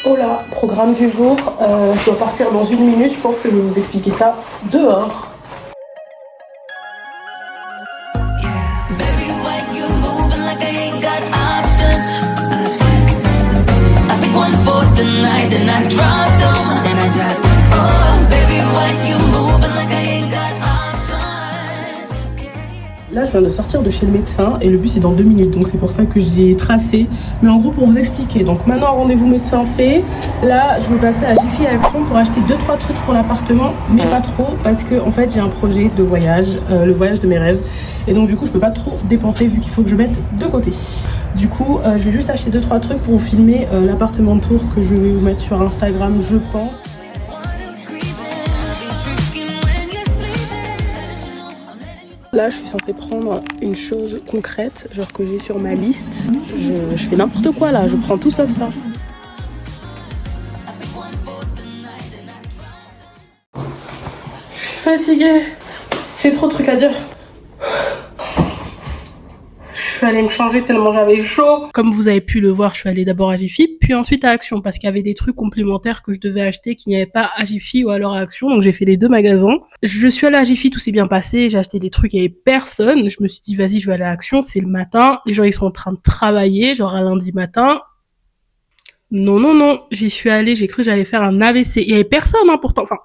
Oh là, programme du jour, je dois partir dans 1 minute, je pense que je vais vous expliquer ça dehors. Baby, why you moving like I ain't got options? I pick one for the night and I drop them. Oh, baby, why you moving like I ain't got options? Là, je viens de sortir de chez le médecin et le bus est dans 2 minutes, donc c'est pour ça que j'ai tracé. Mais en gros, pour vous expliquer, donc maintenant, rendez-vous médecin fait. Là, je vais passer à Jiffy Action pour acheter 2-3 trucs pour l'appartement, mais pas trop, parce que en fait, j'ai un projet de voyage, le voyage de mes rêves. Et donc, du coup, je peux pas trop dépenser vu qu'il faut que je mette de côté. Du coup, je vais juste acheter 2-3 trucs pour vous filmer l'appartement de tour que je vais vous mettre sur Instagram, je pense. Là, je suis censée prendre une chose concrète, genre que j'ai sur ma liste. Je fais n'importe quoi là, je prends tout sauf ça. Je suis fatiguée, j'ai trop de trucs à dire. Je suis allée me changer tellement j'avais chaud. Comme vous avez pu le voir, je suis allée d'abord à Jiffy, puis ensuite à Action, parce qu'il y avait des trucs complémentaires que je devais acheter qu'il n'y avait pas à Jiffy ou alors à Action, donc j'ai fait les deux magasins. Je suis allée à Jiffy, tout s'est bien passé, j'ai acheté des trucs, il n'y avait personne. Je me suis dit, vas-y, je vais aller à Action, c'est le matin, les gens ils sont en train de travailler, genre un lundi matin. Non, j'y suis allée, j'ai cru que j'allais faire un AVC. Il y avait personne, hein, pourtant, enfin,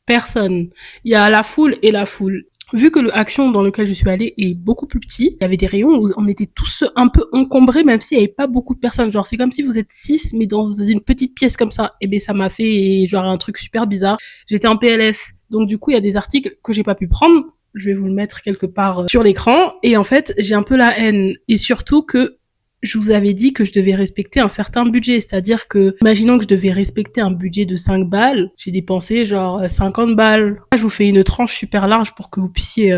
personne. Il y a la foule et la foule. Vu que le Action dans lequel je suis allée est beaucoup plus petit, il y avait des rayons où on était tous un peu encombrés, même s'il n'y avait pas beaucoup de personnes. Genre, c'est comme si vous êtes 6, mais dans une petite pièce comme ça. Et ben, ça m'a fait, genre, un truc super bizarre. J'étais en PLS. Donc, du coup, il y a des articles que j'ai pas pu prendre. Je vais vous le mettre quelque part sur l'écran. Et en fait, j'ai un peu la haine. Et surtout que je vous avais dit que je devais respecter un certain budget, c'est-à-dire que, imaginons que je devais respecter un budget de 5 balles, j'ai dépensé genre 50 balles. Là, je vous fais une tranche super large pour que vous puissiez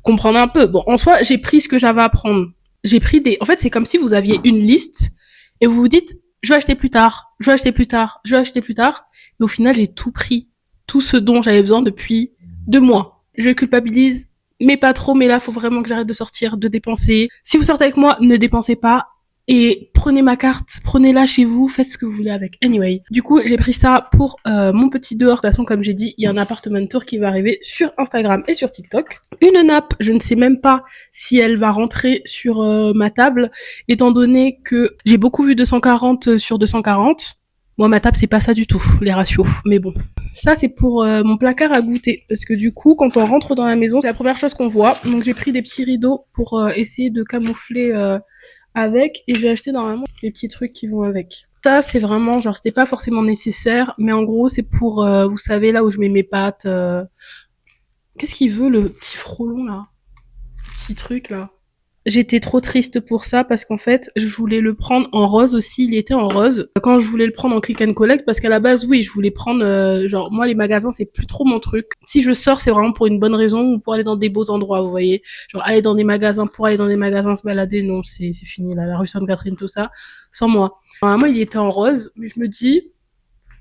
comprendre un peu. Bon, en soi, j'ai pris ce que j'avais à prendre. J'ai pris des... En fait, c'est comme si vous aviez une liste et vous vous dites, je vais acheter plus tard, je vais acheter plus tard, je vais acheter plus tard. Et au final, j'ai tout pris. Tout ce dont j'avais besoin depuis 2 mois. Je culpabilise, mais pas trop, mais là, faut vraiment que j'arrête de sortir, de dépenser. Si vous sortez avec moi, ne dépensez pas. Et prenez ma carte, prenez-la chez vous, faites ce que vous voulez avec. Anyway. Du coup, j'ai pris ça pour mon petit dehors. De toute façon, comme j'ai dit, il y a un appartement tour qui va arriver sur Instagram et sur TikTok. Une nappe, je ne sais même pas si elle va rentrer sur ma table, étant donné que j'ai beaucoup vu 240 sur 240. Moi, ma table, c'est pas ça du tout, les ratios. Mais bon. Ça, c'est pour mon placard à goûter. Parce que du coup, quand on rentre dans la maison, c'est la première chose qu'on voit. Donc, j'ai pris des petits rideaux pour essayer de camoufler avec. Et j'ai acheté normalement des petits trucs qui vont avec. Ça, c'est vraiment, genre, c'était pas forcément nécessaire. Mais en gros, c'est pour, vous savez, là où je mets mes pâtes. Qu'est-ce qu'il veut, le petit frelon, là? Le petit truc, là. J'étais trop triste pour ça parce qu'en fait, je voulais le prendre en rose aussi, il était en rose. Quand je voulais le prendre en click and collect, parce qu'à la base, oui, je voulais prendre, genre, moi, les magasins, c'est plus trop mon truc. Si je sors, c'est vraiment pour une bonne raison ou pour aller dans des beaux endroits, vous voyez. Genre, aller dans des magasins, pour aller dans des magasins, se balader, non, c'est fini, là, la rue Sainte-Catherine, tout ça, sans moi. Normalement, il était en rose, mais je me dis,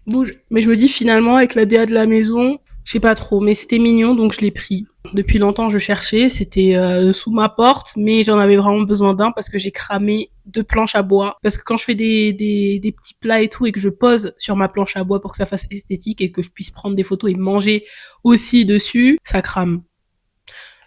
bouge. Mais je me dis, finalement, avec la DA de la maison, je sais pas trop, mais c'était mignon, donc je l'ai pris. Depuis longtemps, je cherchais, c'était sous ma porte, mais j'en avais vraiment besoin d'un parce que j'ai cramé 2 planches à bois. Parce que quand je fais des petits plats et tout et que je pose sur ma planche à bois pour que ça fasse esthétique et que je puisse prendre des photos et manger aussi dessus, ça crame.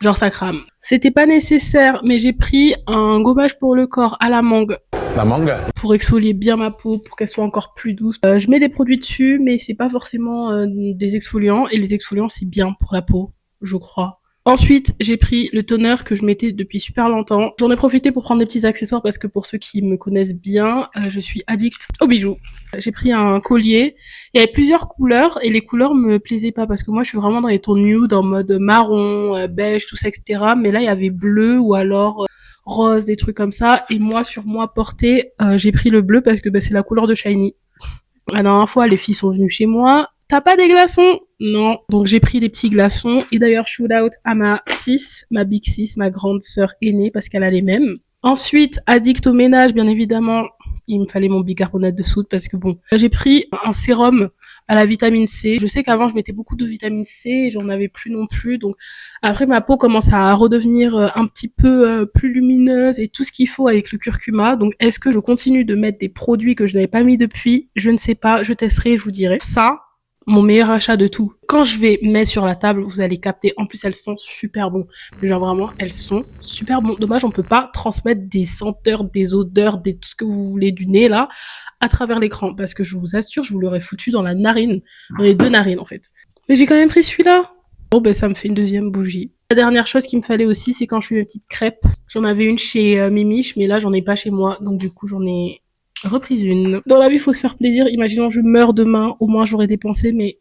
Genre ça crame. C'était pas nécessaire, mais j'ai pris un gommage pour le corps à la mangue. La mangue. Pour exfolier bien ma peau, pour qu'elle soit encore plus douce. Je mets des produits dessus, mais c'est pas forcément des exfoliants. Et les exfoliants, c'est bien pour la peau, je crois. Ensuite, j'ai pris le toner que je mettais depuis super longtemps. J'en ai profité pour prendre des petits accessoires parce que pour ceux qui me connaissent bien, je suis addict aux bijoux. J'ai pris un collier. Il y avait plusieurs couleurs et les couleurs me plaisaient pas parce que moi, je suis vraiment dans les tons nude, en mode marron, beige, tout ça, etc. Mais là, il y avait bleu ou alors rose, des trucs comme ça. Et moi, sur moi porté, j'ai pris le bleu parce que c'est la couleur de Shiny. La dernière fois, les filles sont venues chez moi. T'as pas des glaçons? Non. Donc j'ai pris des petits glaçons. Et d'ailleurs, shout out à ma big sis, ma grande sœur aînée, parce qu'elle a les mêmes. Ensuite, addict au ménage, bien évidemment. il me fallait mon bicarbonate de soude parce que bon, j'ai pris un sérum à la vitamine C. Je sais qu'avant je mettais beaucoup de vitamine C et j'en avais plus non plus. Donc après ma peau commence à redevenir un petit peu plus lumineuse et tout ce qu'il faut avec le curcuma. Donc est-ce que je continue de mettre des produits que je n'avais pas mis depuis? Je ne sais pas, je testerai et je vous dirai. Ça, mon meilleur achat de tout. Quand je vais mettre sur la table, vous allez capter. En plus, elles sont super bon. Mais genre vraiment, elles sont super bon. Dommage, on peut pas transmettre des senteurs, des odeurs, tout ce que vous voulez du nez là à travers l'écran. Parce que je vous assure, je vous l'aurais foutu dans la narine. Dans les deux narines en fait. Mais j'ai quand même pris celui-là. Bon ben ça me fait une deuxième bougie. La dernière chose qu'il me fallait aussi, c'est quand je fais mes petites crêpes. J'en avais une chez Mimiche, mais là j'en ai pas chez moi. Donc du coup j'en ai reprise une. Dans la vie, il faut se faire plaisir. Imaginons je meurs demain, au moins j'aurais dépensé, mais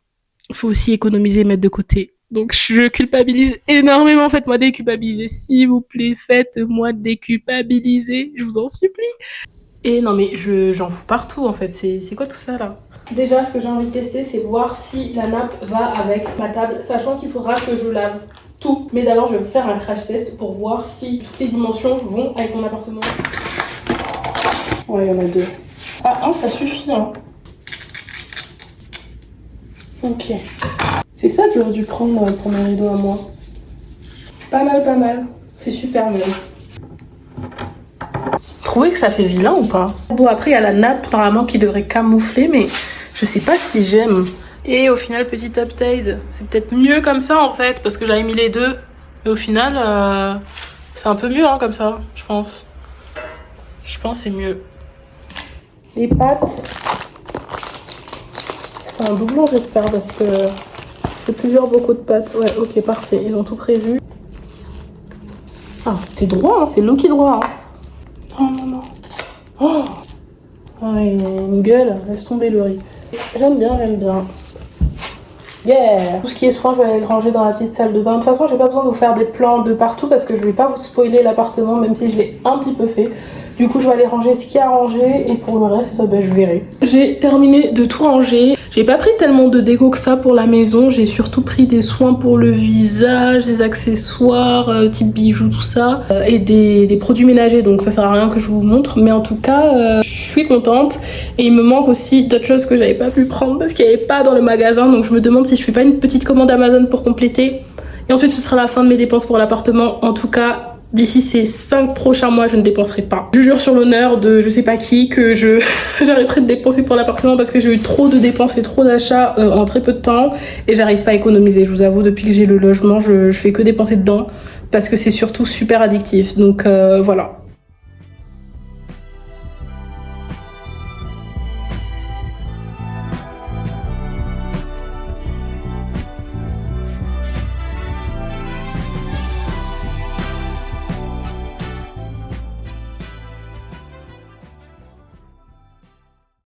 il faut aussi économiser et mettre de côté. Donc je culpabilise énormément. Faites-moi déculpabiliser, s'il vous plaît. Faites-moi déculpabiliser, je vous en supplie. Et non mais j'en fous partout en fait. C'est quoi tout ça là? Déjà, ce que j'ai envie de tester, c'est voir si la nappe va avec ma table, sachant qu'il faudra que je lave tout. Mais d'abord, je vais faire un crash test pour voir si toutes les dimensions vont avec mon appartement. Ouais, il y en a deux. Ah, un, ça suffit, hein. Ok. C'est ça que j'aurais dû prendre pour mes rideaux à moi. Pas mal, pas mal. C'est super même. Trouvez que ça fait vilain ou pas? Bon, après, il y a la nappe, normalement, qui devrait camoufler, mais je sais pas si j'aime. Et au final, petit update, c'est peut-être mieux comme ça, en fait, parce que j'avais mis les deux. Mais au final, c'est un peu mieux, hein, comme ça, je pense. Je pense que c'est mieux. Les pâtes, c'est un doublon j'espère parce que c'est plusieurs bocaux de pâtes. Ouais, ok, parfait, ils ont tout prévu. Ah, c'est droit, hein, c'est Loki droit. Hein. Non, non, non. Oh, ah, il a une gueule, laisse tomber le riz. J'aime bien, j'aime bien. Yeah! Tout ce qui est soin, je vais aller le ranger dans la petite salle de bain. De toute façon, j'ai pas besoin de vous faire des plans de partout parce que je vais pas vous spoiler l'appartement, même si je l'ai un petit peu fait. Du coup, je vais aller ranger ce qu'il y a à ranger et pour le reste, ben, je verrai. J'ai terminé de tout ranger. J'ai pas pris tellement de déco que ça pour la maison. J'ai surtout pris des soins pour le visage, des accessoires, type bijoux, tout ça, et des produits ménagers. Donc ça sert à rien que je vous montre. Mais en tout cas, je suis contente. Et il me manque aussi d'autres choses que j'avais pas pu prendre parce qu'il n'y avait pas dans le magasin. Donc je me demande si je fais pas une petite commande Amazon pour compléter. Et ensuite, ce sera la fin de mes dépenses pour l'appartement. En tout cas, d'ici ces 5 prochains mois, je ne dépenserai pas. Je jure sur l'honneur de je sais pas qui que j'arrêterai de dépenser pour l'appartement parce que j'ai eu trop de dépenses et trop d'achats en très peu de temps et j'arrive pas à économiser. Je vous avoue, depuis que j'ai le logement, je fais que dépenser dedans parce que c'est surtout super addictif. Donc voilà.